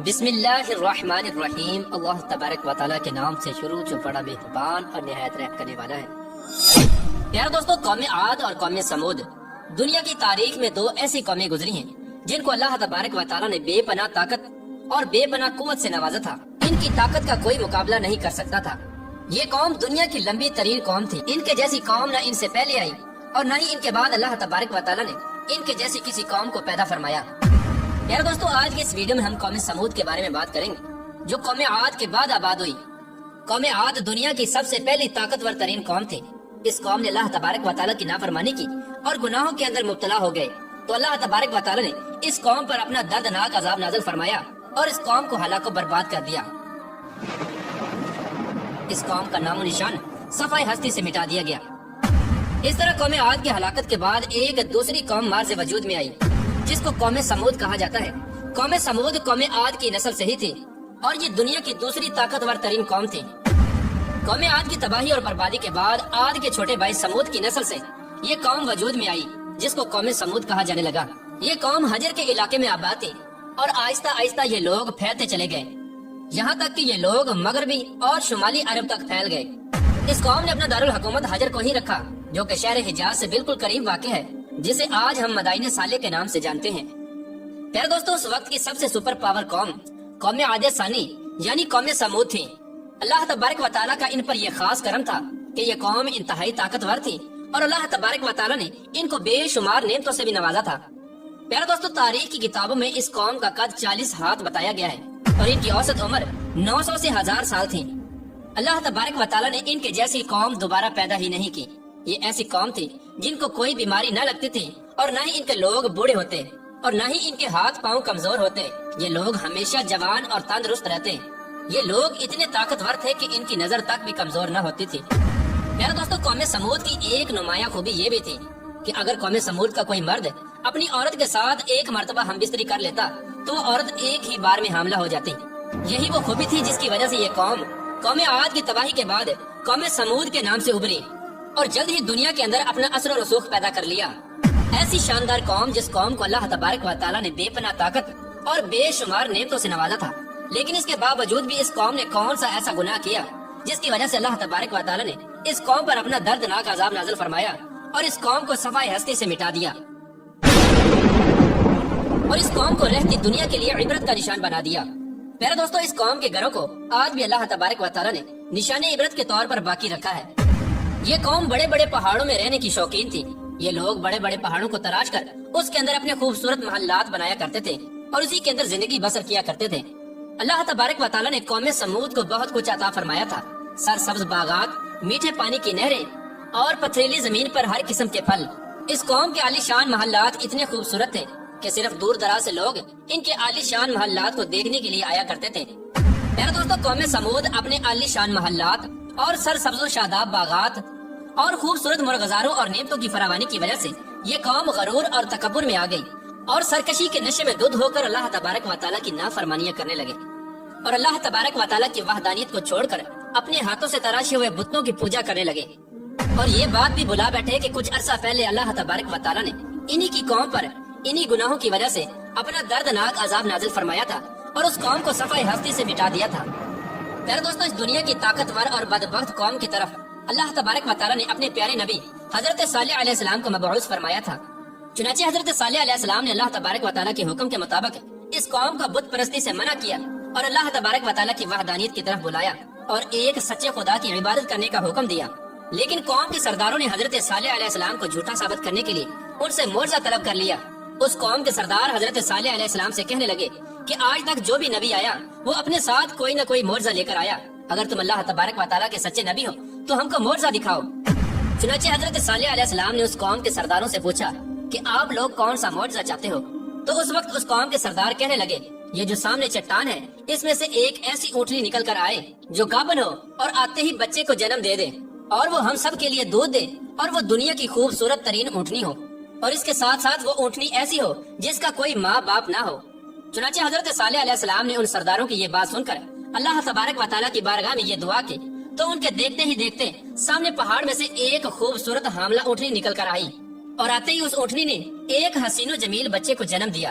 بسم اللہ الرحمن الرحیم۔ اللہ تبارک و تعالیٰ کے نام سے شروع جو بڑا مہربان اور نہایت رحم کرنے والا ہے۔ پیارے دوستو، قوم عاد اور قوم سمود دنیا کی تاریخ میں دو ایسی قومیں گزری ہیں جن کو اللہ تبارک و تعالیٰ نے بے پناہ طاقت اور بے پناہ قوت سے نوازا تھا۔ ان کی طاقت کا کوئی مقابلہ نہیں کر سکتا تھا۔ یہ قوم دنیا کی لمبی ترین قوم تھی۔ ان کے جیسی قوم نہ ان سے پہلے آئی اور نہ ہی ان کے بعد اللہ تبارک و تعالیٰ نے ان کے جیسی کسی قوم کو پیدا فرمایا۔ یار دوستو، آج کی اس ویڈیو میں ہم قوم سمود کے بارے میں بات کریں گے جو قوم عاد کے بعد آباد ہوئی۔ قوم عاد دنیا کی سب سے پہلی طاقتور ترین قوم تھی۔ اس قوم نے اللہ تبارک و تعالیٰ کی نافرمانی کی اور گناہوں کے اندر مبتلا ہو گئے، تو اللہ تبارک و تعالیٰ نے اس قوم پر اپنا دردناک عذاب نازل فرمایا اور اس قوم کو ہلاک و برباد کر دیا۔ اس قوم کا نام و نشان صفحہ ہستی سے مٹا دیا گیا۔ اس طرح قوم عاد کی ہلاکت کے بعد ایک دوسری قوم مارز وجود میں آئی جس کو قوم سمود کہا جاتا ہے۔ قوم سمود قوم عاد کی نسل سے ہی تھی اور یہ دنیا کی دوسری طاقتور ترین قوم تھی۔ قوم عاد کی تباہی اور بربادی کے بعد عاد کے چھوٹے بھائی سمود کی نسل سے یہ قوم وجود میں آئی جس کو قوم سمود کہا جانے لگا۔ یہ قوم حجر کے علاقے میں آباد تھی اور آہستہ آہستہ یہ لوگ پھیلتے چلے گئے، یہاں تک کہ یہ لوگ مغربی اور شمالی عرب تک پھیل گئے۔ اس قوم نے اپنا دارالحکومت حجر کو ہی رکھا جو کہ شہر حجاز سے بالکل قریب واقع ہے، جسے آج ہم مدائن صالح کے نام سے جانتے ہیں۔ پیارے دوستو، اس وقت کی سب سے سپر پاور قوم عاد ثانی یعنی قوم سمود تھی۔ اللہ تبارک و تعالیٰ کا ان پر یہ خاص کرم تھا کہ یہ قوم انتہائی طاقتور تھی اور اللہ تبارک و تعالیٰ نے ان کو بے شمار نعمتوں سے بھی نوازا تھا۔ پیارے دوستو، تاریخ کی کتابوں میں اس قوم کا قد 40 ہاتھ بتایا گیا ہے اور ان کی اوسط عمر 900 سے 1000 سال تھی۔ اللہ تبارک و تعالیٰ نے ان کے جیسی قوم دوبارہ پیدا ہی نہیں کی۔ یہ ایسی قوم تھی جن کو کوئی بیماری نہ لگتی تھی اور نہ ہی ان کے لوگ بوڑھے ہوتے اور نہ ہی ان کے ہاتھ پاؤں کمزور ہوتے۔ یہ لوگ ہمیشہ جوان اور تندرست رہتے۔ یہ لوگ اتنے طاقتور تھے کہ ان کی نظر تک بھی کمزور نہ ہوتی تھی۔ میرے دوستو، قوم سمود کی ایک نمایاں خوبی یہ بھی تھی کہ اگر قوم سمود کا کوئی مرد اپنی عورت کے ساتھ ایک مرتبہ ہم بستری کر لیتا تو وہ عورت ایک ہی بار میں حاملہ ہو جاتی۔ یہی وہ خوبی تھی جس کی وجہ سے یہ قوم عاد کی تباہی کے بعد قوم سمود کے نام سے ابھری اور جلد ہی دنیا کے اندر اپنا اثر و رسوخ پیدا کر لیا۔ ایسی شاندار قوم جس قوم کو اللہ تبارک و تعالیٰ نے بے پناہ طاقت اور بے شمار نعمتوں سے نوازا تھا، لیکن اس کے باوجود بھی اس قوم نے کون سا ایسا گناہ کیا جس کی وجہ سے اللہ تبارک و تعالیٰ نے اس قوم پر اپنا دردناک عذاب نازل فرمایا اور اس قوم کو صفحہ ہستی سے مٹا دیا اور اس قوم کو رہتی دنیا کے لیے عبرت کا نشان بنا دیا۔ پیارے دوستو، اس قوم کے گھروں کو آج بھی اللہ تبارک و تعالیٰ نے نشان عبرت کے طور پر باقی رکھا ہے۔ یہ قوم بڑے بڑے پہاڑوں میں رہنے کی شوقین تھی۔ یہ لوگ بڑے بڑے پہاڑوں کو تراش کر اس کے اندر اپنے خوبصورت محلات بنایا کرتے تھے اور اسی کے اندر زندگی بسر کیا کرتے تھے۔ اللہ تبارک و تعالیٰ نے قوم سمود کو بہت کچھ عطا فرمایا تھا۔ سرسبز باغات، میٹھے پانی کی نہریں اور پتھریلی زمین پر ہر قسم کے پھل۔ اس قوم کے عالی شان محلات اتنے خوبصورت تھے کہ صرف دور دراز سے لوگ ان کے عالی شان محلات کو دیکھنے کے لیے آیا کرتے تھے۔ میرے دوستو، قوم سمود اپنے عالی شان محلات اور سرسبز و شاداب باغات اور خوبصورت مرغزاروں اور نعمتوں کی فراوانی کی وجہ سے یہ قوم غرور اور تکبر میں آ گئی اور سرکشی کے نشے میں دھت ہو کر اللہ تبارک و تعالیٰ کی نافرمانیاں کرنے لگے اور اللہ تبارک و تعالیٰ کی وحدانیت کو چھوڑ کر اپنے ہاتھوں سے تراشے ہوئے بتوں کی پوجا کرنے لگے۔ اور یہ بات بھی بلا بیٹھے کہ کچھ عرصہ پہلے اللہ تبارک و تعالیٰ نے انہی کی قوم پر انہی گناہوں کی وجہ سے اپنا دردناک عذاب نازل فرمایا تھا اور اس قوم کو صفحہ ہستی سے مٹا دیا تھا۔ پیارے دوستو، اس دنیا کی طاقتور اور بدبخت قوم کی طرف اللہ تبارک و تعالیٰ نے اپنے پیارے نبی حضرت صالح علیہ السلام کو مبعوث فرمایا تھا۔ چنانچہ حضرت صالح علیہ السلام نے اللہ تبارک و تعالیٰ کے حکم کے مطابق اس قوم کا بت پرستی سے منع کیا اور اللہ تبارک و تعالیٰ کی وحدانیت کی طرف بلایا اور ایک سچے خدا کی عبادت کرنے کا حکم دیا۔ لیکن قوم کے سرداروں نے حضرت صالح علیہ السلام کو جھوٹا ثابت کرنے کے لیے ان سے معجزہ طلب کر لیا۔ اس قوم کے سردار حضرت صالح علیہ السلام سے کہنے لگے کہ آج تک جو بھی نبی آیا وہ اپنے ساتھ کوئی نہ کوئی معجزہ لے کر آیا، اگر تم اللہ تبارک و تعالیٰ کے سچے نبی ہو تو ہم کو معجزہ دکھاؤ۔ چنانچہ حضرت صالح علیہ السلام نے اس قوم کے سرداروں سے پوچھا کہ آپ لوگ کون سا معجزہ چاہتے ہو؟ تو اس وقت اس قوم کے سردار کہنے لگے، یہ جو سامنے چٹان ہے اس میں سے ایک ایسی اونٹنی نکل کر آئے جو گابن ہو اور آتے ہی بچے کو جنم دے دے اور وہ ہم سب کے لیے دودھ دے اور وہ دنیا کی خوبصورت ترین اونٹنی ہو اور اس کے ساتھ ساتھ وہ اونٹنی ایسی ہو جس کا کوئی ماں باپ نہ ہو۔ چنانچہ حضرت صالح علیہ السلام نے ان سرداروں کی یہ بات سن کر اللہ تبارک و تعالیٰ کی بارگاہ میں یہ دعا کی تو ان کے دیکھتے ہی دیکھتے سامنے پہاڑ میں سے ایک خوبصورت حاملہ اونٹنی نکل کر آئی اور آتے ہی اس اونٹنی نے ایک حسین و جمیل بچے کو جنم دیا۔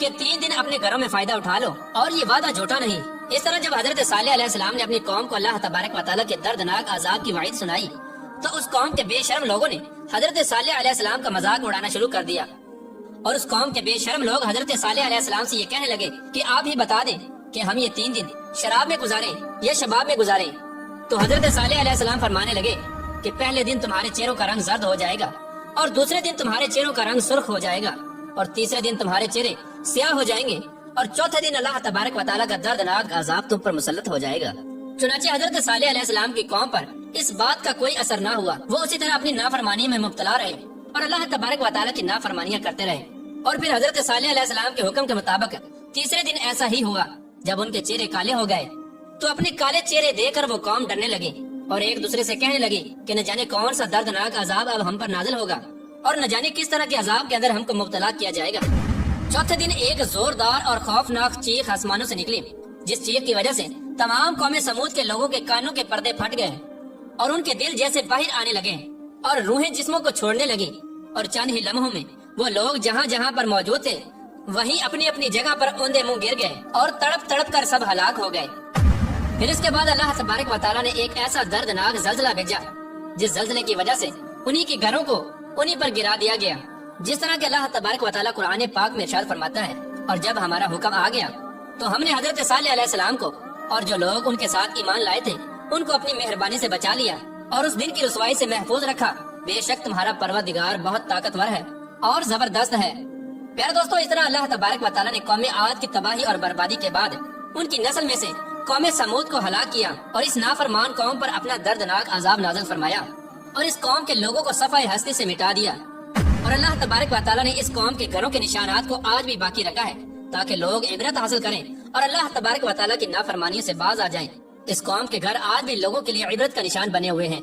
کہ 3 دن اپنے گھروں میں فائدہ اٹھا لو اور یہ وعدہ جھوٹا نہیں۔ اس طرح جب حضرت صالح علیہ السلام نے اپنی قوم کو اللہ تبارک و تعالیٰ کے دردناک عذاب کی وعید سنائی تو اس قوم کے بے شرم لوگوں نے حضرت صالح علیہ السلام کا مذاق اڑانا شروع کر دیا، اور اس قوم کے بے شرم لوگ حضرت صالح علیہ السلام سے یہ کہنے لگے کہ آپ ہی بتا دیں کہ ہم یہ 3 دن شراب میں گزاریں یا شباب میں گزاریں۔ تو حضرت صالح علیہ السلام فرمانے لگے کہ پہلے دن تمہارے چہروں کا رنگ زرد ہو جائے گا، اور دوسرے دن تمہارے چہروں کا رنگ سرخ ہو جائے گا، اور تیسرے دن تمہارے چہرے سیاہ ہو جائیں گے، اور چوتھے دن اللہ تبارک و تعالیٰ کا دردناک عذاب تم پر مسلط ہو جائے گا۔ چنانچہ حضرت صالح علیہ السلام کی قوم پر اس بات کا کوئی اثر نہ ہوا، وہ اسی طرح اپنی نافرمانی میں مبتلا رہے اور اللہ تبارک و تعالیٰ کی نافرمانیاں کرتے رہے۔ اور پھر حضرت صالح علیہ السلام کے حکم کے مطابق تیسرے دن ایسا ہی ہوا، جب ان کے چہرے کالے ہو گئے تو اپنے کالے چہرے دیکھ کر وہ قوم ڈرنے لگی اور ایک دوسرے سے کہنے لگی کہ نہ جانے کون سا دردناک عذاب اب ہم پر نازل ہوگا، اور نہ جانے کس طرح کے عذاب کے اندر ہم کو مبتلا کیا جائے گا۔ چوتھے دن ایک زوردار اور خوفناک چیخ آسمانوں سے نکلی، جس چیخ کی وجہ سے تمام قوم سمود کے لوگوں کے کانوں کے پردے پھٹ گئے اور ان کے دل جیسے باہر آنے لگے اور روحیں جسموں کو چھوڑنے لگی، اور چند ہی لمحوں میں وہ لوگ جہاں جہاں پر موجود تھے وہیں اپنی اپنی جگہ پر اوندے منہ گر گئے اور تڑپ تڑپ کر سب ہلاک ہو گئے۔ پھر اس کے بعد اللہ تبارک و تعالیٰ نے ایک ایسا دردناک زلزلہ بھیجا جس زلزلے کی وجہ سے انہی کے گھروں کو انہی پر گرا دیا گیا، جس طرح کہ اللہ تبارک و تعالیٰ قرآن پاک میں ارشاد فرماتا ہے، اور جب ہمارا حکم آ گیا تو ہم نے حضرت صالح علیہ السلام کو اور جو لوگ ان کے ساتھ ایمان لائے تھے ان کو اپنی مہربانی سے بچا لیا اور اس دن کی رسوائی سے محفوظ رکھا۔ بے شک تمہارا پروردگار بہت طاقتور ہے اور زبردست ہے۔ پیارے دوستو، اس طرح اللہ تبارک و تعالیٰ نے قوم عاد کی تباہی اور بربادی کے بعد ان کی نسل میں سے قوم سمود کو ہلاک کیا اور اس نافرمان قوم پر اپنا دردناک عذاب نازل فرمایا اور اس قوم کے لوگوں کو صفحہ ہستی سے مٹا دیا۔ اور اللہ تبارک و تعالیٰ نے اس قوم کے گھروں کے نشانات کو آج بھی باقی رکھا ہے تاکہ لوگ عبرت حاصل کریں اور اللہ تبارک و تعالیٰ کی نافرمانیوں سے باز آ جائیں۔ اس قوم کے گھر آج بھی لوگوں کے لیے عبرت کا نشان بنے ہوئے ہیں۔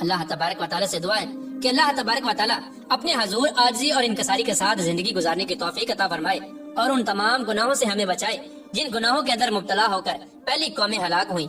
اللہ تبارک و تعالیٰ سے دعا ہے کہ اللہ تبارک و تعالیٰ اپنے حضور عاجزی اور انکساری کے ساتھ زندگی گزارنے کی توفیق عطا فرمائے اور ان تمام گناہوں سے ہمیں بچائے جن گناہوں کے اندر مبتلا ہو کر پہلی قومیں ہلاک ہوئیں۔